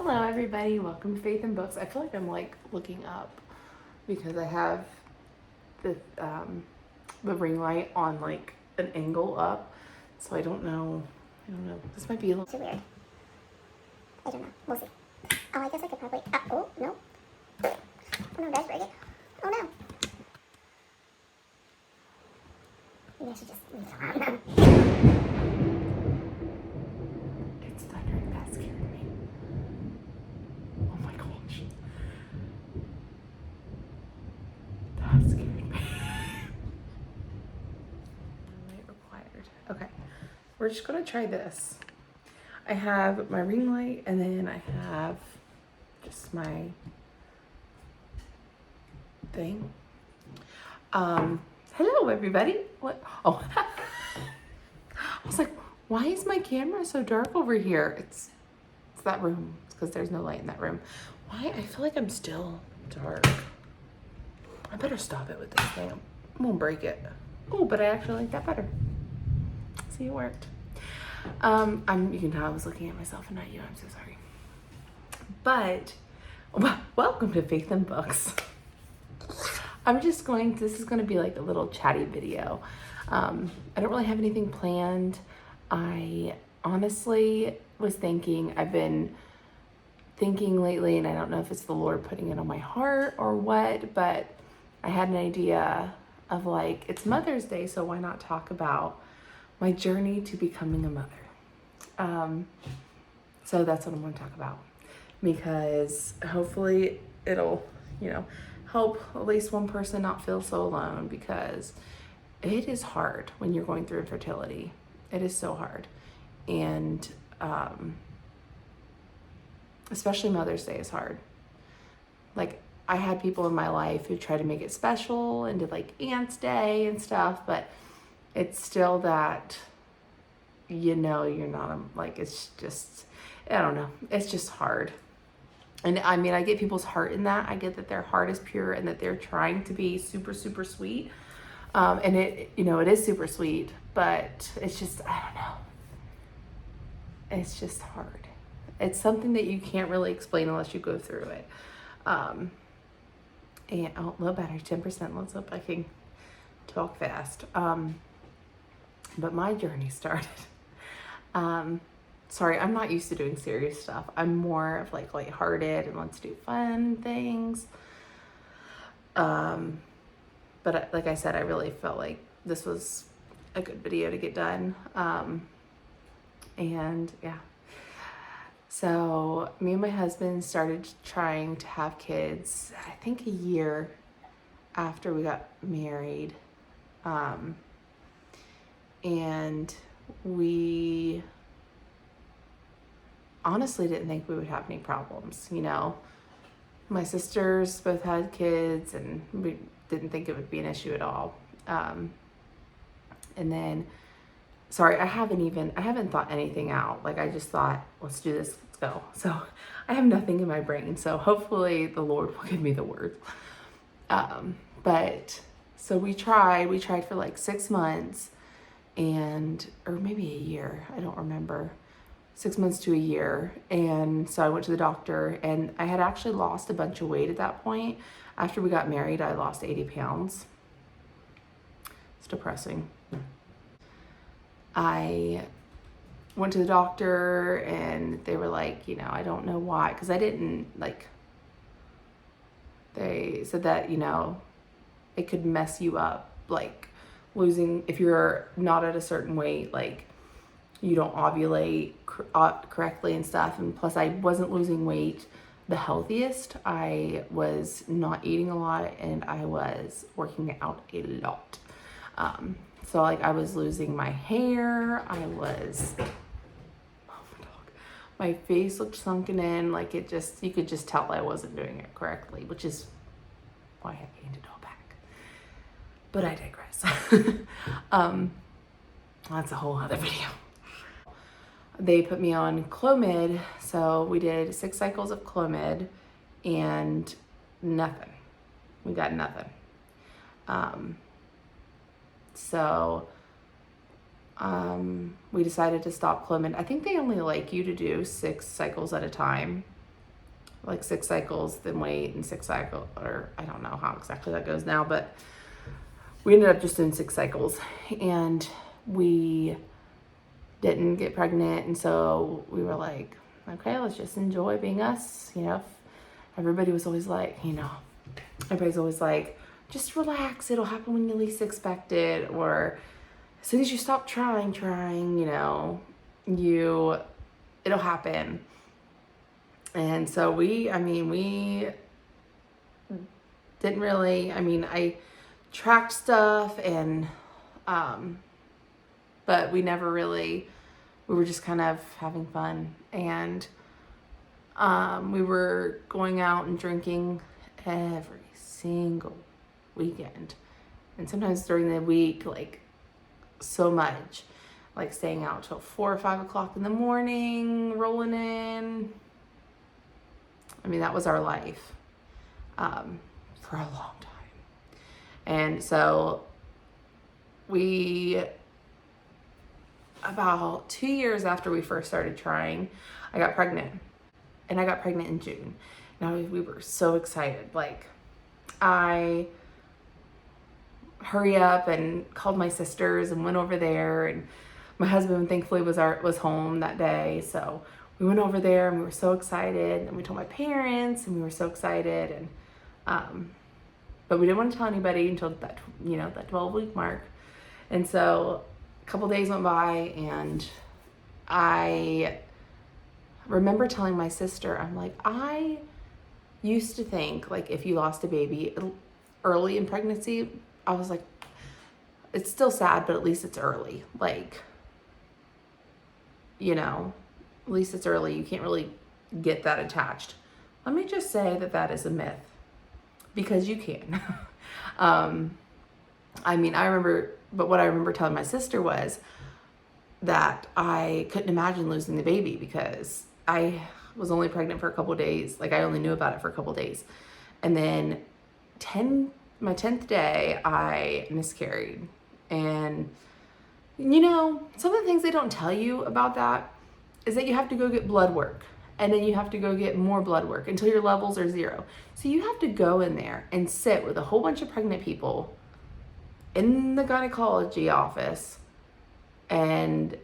Hello everybody, welcome to Faith and Books. I feel like I'm like looking up because I have the ring light on like an angle up, so I don't know. This might be a little too weird. I don't know. We'll see. Oh, I guess I could probably. Oh, no. Oh, no, that's break it. Oh, no. Maybe I should just leave it alone. It's thundering. That scared me. Oh my gosh. That scared me. Light required. Okay. We're just gonna try this. I have my ring light and then I have just my thing. Hello everybody. What? Oh, I was like, why is my camera so dark over here? It's that room. It's because there's no light in that room. Why? I feel like I'm still dark. I better stop it with this thing. I won't break it. Oh, but I actually like that better. See, it worked. You can tell I was looking at myself and not you. I'm so sorry. But welcome to Faith and Books. This is going to be like a little chatty video. I don't really have anything planned. I honestly was thinking, I've been thinking lately, and I don't know if it's the Lord putting it on my heart or what, but I had an idea of like, it's Mother's Day, so why not talk about my journey to becoming a mother? So that's what I'm going to talk about, because hopefully it'll, help at least one person not feel so alone, because it is hard when you're going through infertility. It is so hard. And especially Mother's Day is hard. Like, I had people in my life who tried to make it special and did like Aunt's Day and stuff, but it's still that, you're not, it's just, I don't know. It's just hard. And I mean, I get people's heart in that. I get that their heart is pure and that they're trying to be super, super sweet. And it is super sweet, but it's just, I don't know. It's just hard. It's something that you can't really explain unless you go through it. And a little better, 10%. Let's hope I can talk fast. But my journey started. Sorry, I'm not used to doing serious stuff. I'm more of like lighthearted and let's do fun things. But like I said, I really felt like this was a good video to get done. And yeah. So me and my husband started trying to have kids, I think a year after we got married. And we honestly didn't think we would have any problems. My sisters both had kids and we didn't think it would be an issue at all. And then, sorry, I haven't thought anything out. Like, I just thought, let's do this, let's go. So I have nothing in my brain. So hopefully the Lord will give me the words. But so we tried for like 6 months or maybe a year. I don't remember. 6 months to a year. And so I went to the doctor, and I had actually lost a bunch of weight at that point. After we got married, I lost 80 pounds. It's depressing. I went to the doctor and they were like, I don't know why, because I didn't they said that, it could mess you up, like losing, if you're not at a certain weight, like you don't ovulate correctly and stuff. And plus I wasn't losing weight the healthiest. I was not eating a lot and I was working out a lot. So like I was losing my hair. My face looked sunken in. Like you could just tell I wasn't doing it correctly, which is why I gained it all back. But I digress. That's a whole other video. They put me on Clomid, so we did 6 cycles of Clomid and nothing. We got nothing. So we decided to stop Clomid. I think they only like you to do 6 cycles at a time. like 6 cycles, then wait, and 6 cycles, or I don't know how exactly that goes now, but we ended up just doing 6 cycles, and we didn't get pregnant. And so we were like, okay, let's just enjoy being us. You know, everybody was always like, you know, everybody's always like, just relax, it'll happen when you least expect it, or as soon as you stop trying, you know, it'll happen. And so we didn't really, I tracked stuff, and but we never really, we were just kind of having fun. And we were going out and drinking every single weekend, and sometimes during the week, like so much, like staying out till 4 or 5 o'clock in the morning, rolling in. That was our life for a long time. And so about 2 years after we first started trying, I got pregnant. And I got pregnant in June. Now we were so excited. Like, I hurry up and called my sisters and went over there, and my husband thankfully was home that day. So we went over there, and we were so excited, and we told my parents, and we were so excited, and but we didn't want to tell anybody until that 12-week mark. And so a couple days went by, and I remember telling my sister, I'm like, I used to think, like, if you lost a baby early in pregnancy, I was like, it's still sad, but at least it's early. Like, you know, at least it's early. You can't really get that attached. Let me just say that is a myth, because you can. I remember telling my sister was that I couldn't imagine losing the baby, because I was only pregnant for a couple of days. Like, I only knew about it for a couple of days. And then my 10th day, I miscarried. And, you know, some of the things they don't tell you about that is that you have to go get blood work. And then you have to go get more blood work until your levels are 0. So you have to go in there and sit with a whole bunch of pregnant people in the gynecology office and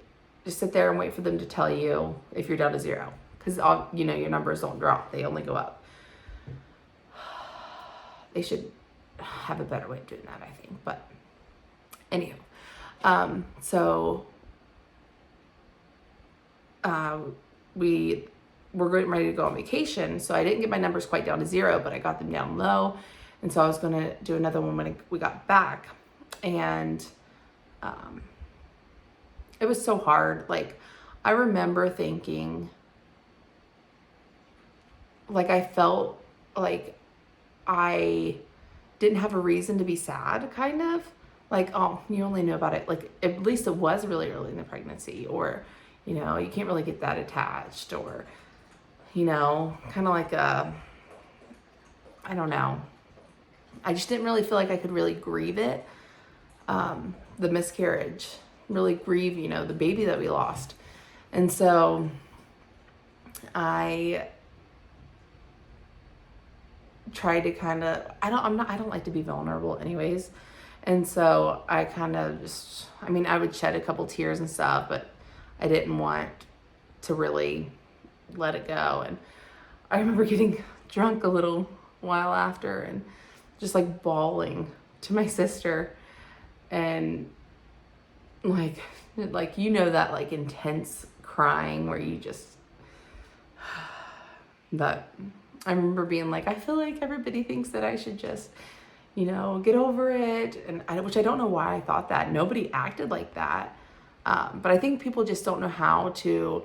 just sit there and wait for them to tell you if you're down to 0. Because, you know, your numbers don't drop. They only go up. They should have a better way of doing that, I think. But anywho, so we were getting ready to go on vacation. So I didn't get my numbers quite down to 0, but I got them down low. And so I was going to do another one when we got back. And it was so hard. Like, I remember thinking, like, I felt like I didn't have a reason to be sad, kind of. Like, oh, you only knew about it, like, at least it was really early in the pregnancy, or, you know, you can't really get that attached, or, you know, kind of like I don't know. I just didn't really feel like I could really grieve it. The miscarriage, really grieve, you know, the baby that we lost. And so I tried to kind of, I don't like to be vulnerable anyways. And so I kind of just, I would shed a couple tears and stuff, but I didn't want to really let it go. And I remember getting drunk a little while after and just like bawling to my sister, and like, you know, that like intense crying where you just, but I remember being like, I feel like everybody thinks that I should just, you know, get over it. And which I don't know why I thought that. Nobody acted like that. But I think people just don't know how to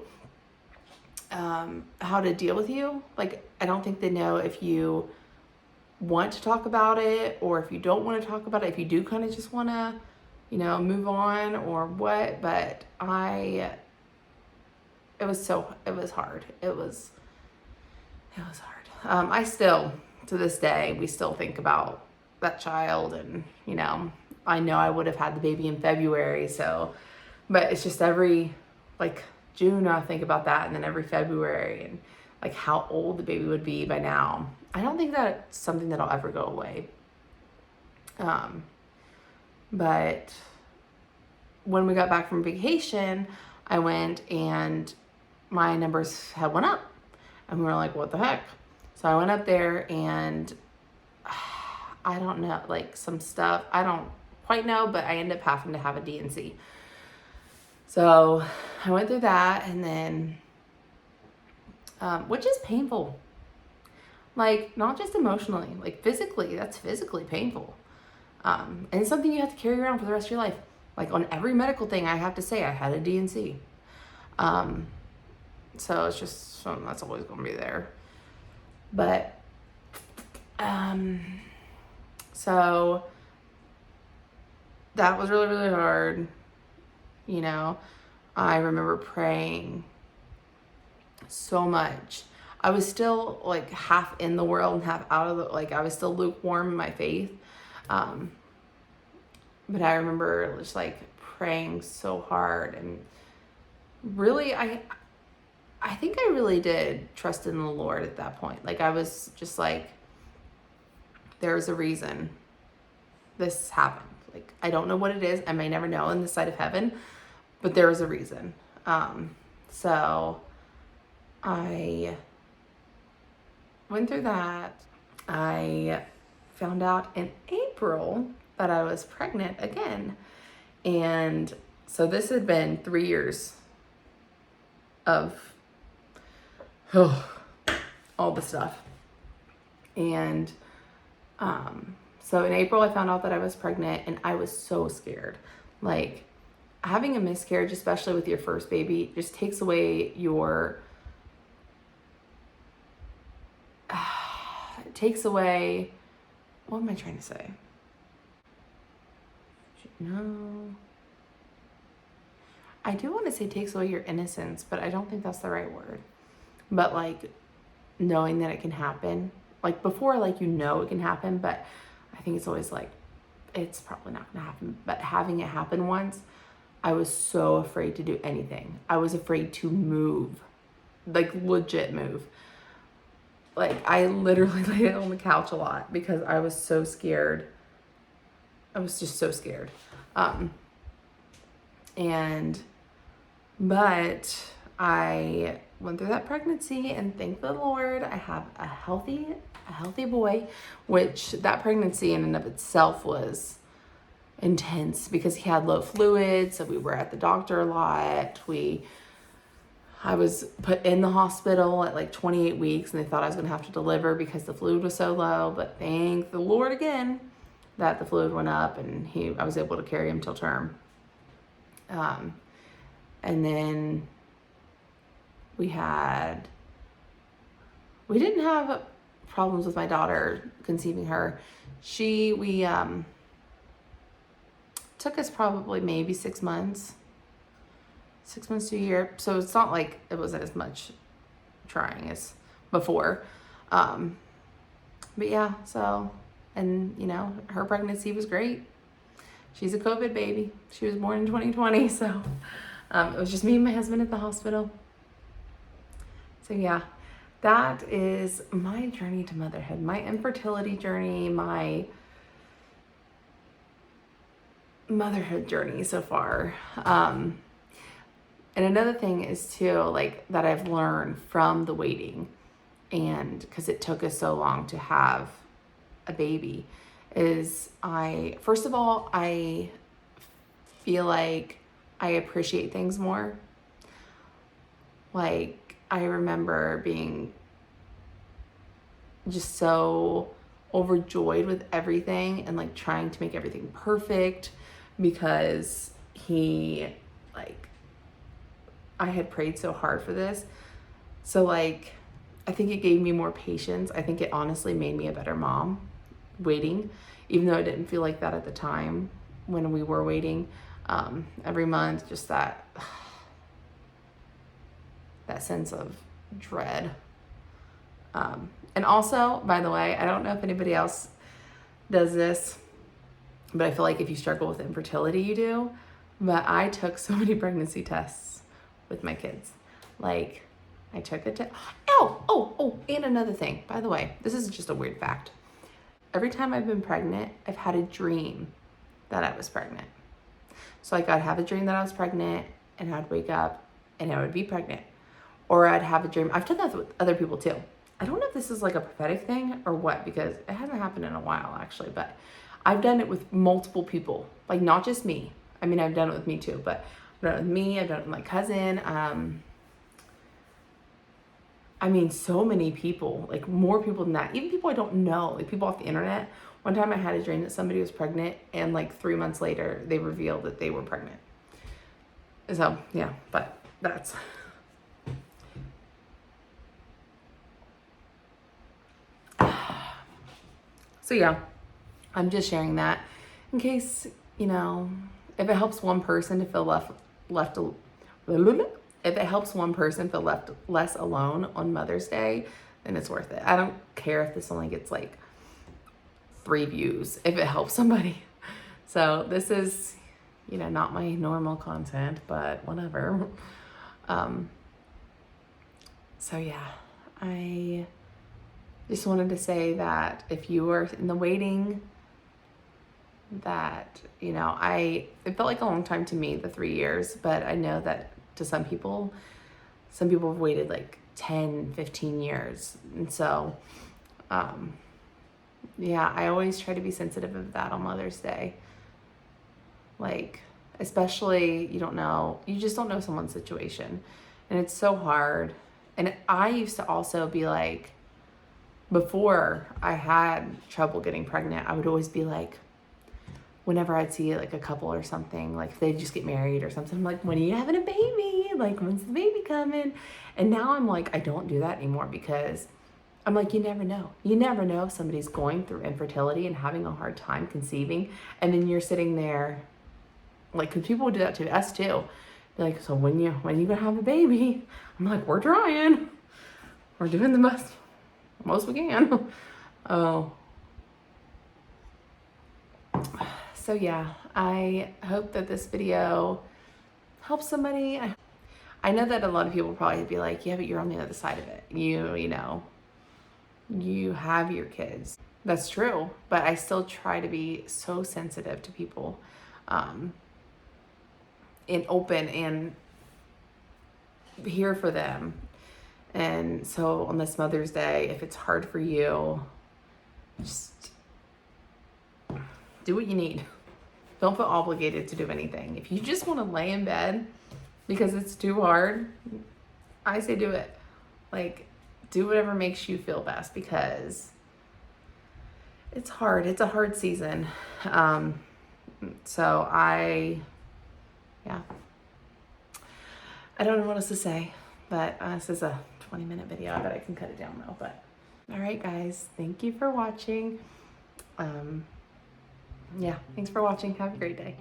deal with you. Like, I don't think they know if you want to talk about it or if you don't want to talk about it, if you do kind of just want to, you know, move on or what. But it was hard. It was hard. I still, to this day, we still think about that child, and, you know I would have had the baby in February, so, but it's just every, like, June I think about that, and then every February, and like how old the baby would be by now. I don't think that's something that'll ever go away. But when we got back from vacation, I went and my numbers had went up, and we were like, what the heck? So I went up there, and I don't know, like some stuff, I don't quite know, but I ended up having to have a D&C. So I went through that, and then, which is painful. Like, not just emotionally, like physically, that's physically painful. And it's something you have to carry around for the rest of your life. Like on every medical thing, I have to say I had a D&C. So it's just something that's always going to be there. But, so that was really, really hard. You know, I remember praying so much. I was still like half in the world and half out of the, like I was still lukewarm in my faith. But I remember just like praying so hard, and really, I think I really did trust in the Lord at that point. Like I was just like, there's a reason this happened. Like, I don't know what it is. I may never know in the sight of heaven, but there was a reason. So I went through that. I found out in April that I was pregnant again. And so this had been 3 years of all the stuff. And so in April, I found out that I was pregnant, and I was so scared. Like, having a miscarriage, especially with your first baby, just takes away your, what am I trying to say? No. I do want to say takes away your innocence, but I don't think that's the right word. But like knowing that it can happen, like before, like, you know, it can happen, but I think it's always like, it's probably not going to happen. But having it happen once, I was so afraid to do anything. I was afraid to move, like legit move. Like I literally laid on the couch a lot because I was so scared. I was just so scared. But I went through that pregnancy, and thank the Lord, I have a healthy boy, which that pregnancy in and of itself was intense because he had low fluid. So we were at the doctor a lot. I was put in the hospital at like 28 weeks, and they thought I was going to have to deliver because the fluid was so low. But thank the Lord again that the fluid went up, and I was able to carry him till term. And then we didn't have problems with my daughter conceiving her. Took us probably maybe 6 months to a year. So it's not like it wasn't as much trying as before. But yeah, so, and you know, her pregnancy was great. She's a COVID baby. She was born in 2020. So, it was just me and my husband at the hospital. So yeah, that is my journey to motherhood, my infertility journey, my motherhood journey so far. And another thing is too, like, that I've learned from the waiting, and because it took us so long to have a baby, is first of all, I feel like I appreciate things more. Like, I remember being just so overjoyed with everything and like trying to make everything perfect because I had prayed so hard for this. So like, I think it gave me more patience. I think it honestly made me a better mom waiting, even though I didn't feel like that at the time when we were waiting. Every month, just that sense of dread. And also, by the way, I don't know if anybody else does this, but I feel like if you struggle with infertility, you do. But I took so many pregnancy tests with my kids. Like, I took it to, oh, and another thing, by the way, this is just a weird fact. Every time I've been pregnant, I've had a dream that I was pregnant. So like I'd have a dream that I was pregnant and I'd wake up and I would be pregnant. Or I'd have a dream. I've done that with other people too. I don't know if this is like a prophetic thing or what, because it hasn't happened in a while actually, but I've done it with multiple people, like not just me. I mean, I've done it with me too, but I've done it with me, I've done it with my cousin. I mean, so many people, like more people than that, even people I don't know, like people off the internet. One time I had a dream that somebody was pregnant and like 3 months later they revealed that they were pregnant. So yeah, but that's, so yeah, I'm just sharing that in case, you know, if it helps one person to feel if it helps one person feel less alone on Mother's Day, then it's worth it. I don't care if this only gets like 3 views, if it helps somebody. So this is, you know, not my normal content, but whatever. So yeah, I just wanted to say that if you were in the waiting, that, you know, it felt like a long time to me, the 3 years, but I know that to some people have waited like 10, 15 years. And so, yeah, I always try to be sensitive of that on Mother's Day. Like, especially, you just don't know someone's situation. And it's so hard. And I used to also be like, before I had trouble getting pregnant, I would always be like, whenever I'd see like a couple or something, like if they just get married or something, I'm like, when are you having a baby? Like, when's the baby coming? And now I'm like, I don't do that anymore, because I'm like, you never know. You never know if somebody's going through infertility and having a hard time conceiving. And then you're sitting there, like, because people would do that to us too. They're like, so when you gonna have a baby? I'm like, we're trying. We're doing the most we can. Oh. So yeah, I hope that this video helps somebody. I know that a lot of people will probably be like, yeah, but you're on the other side of it. You know, you have your kids. That's true, but I still try to be so sensitive to people, and open and here for them. And so on this Mother's Day, if it's hard for you, just do what you need. Don't feel obligated to do anything. If you just want to lay in bed because it's too hard, I say do it. Like, do whatever makes you feel best, because it's hard. It's a hard season. So I don't know what else to say, but this is a 20-minute video. I bet I can cut it down though. But all right, guys, thank you for watching. Yeah, thanks for watching. Have a great day.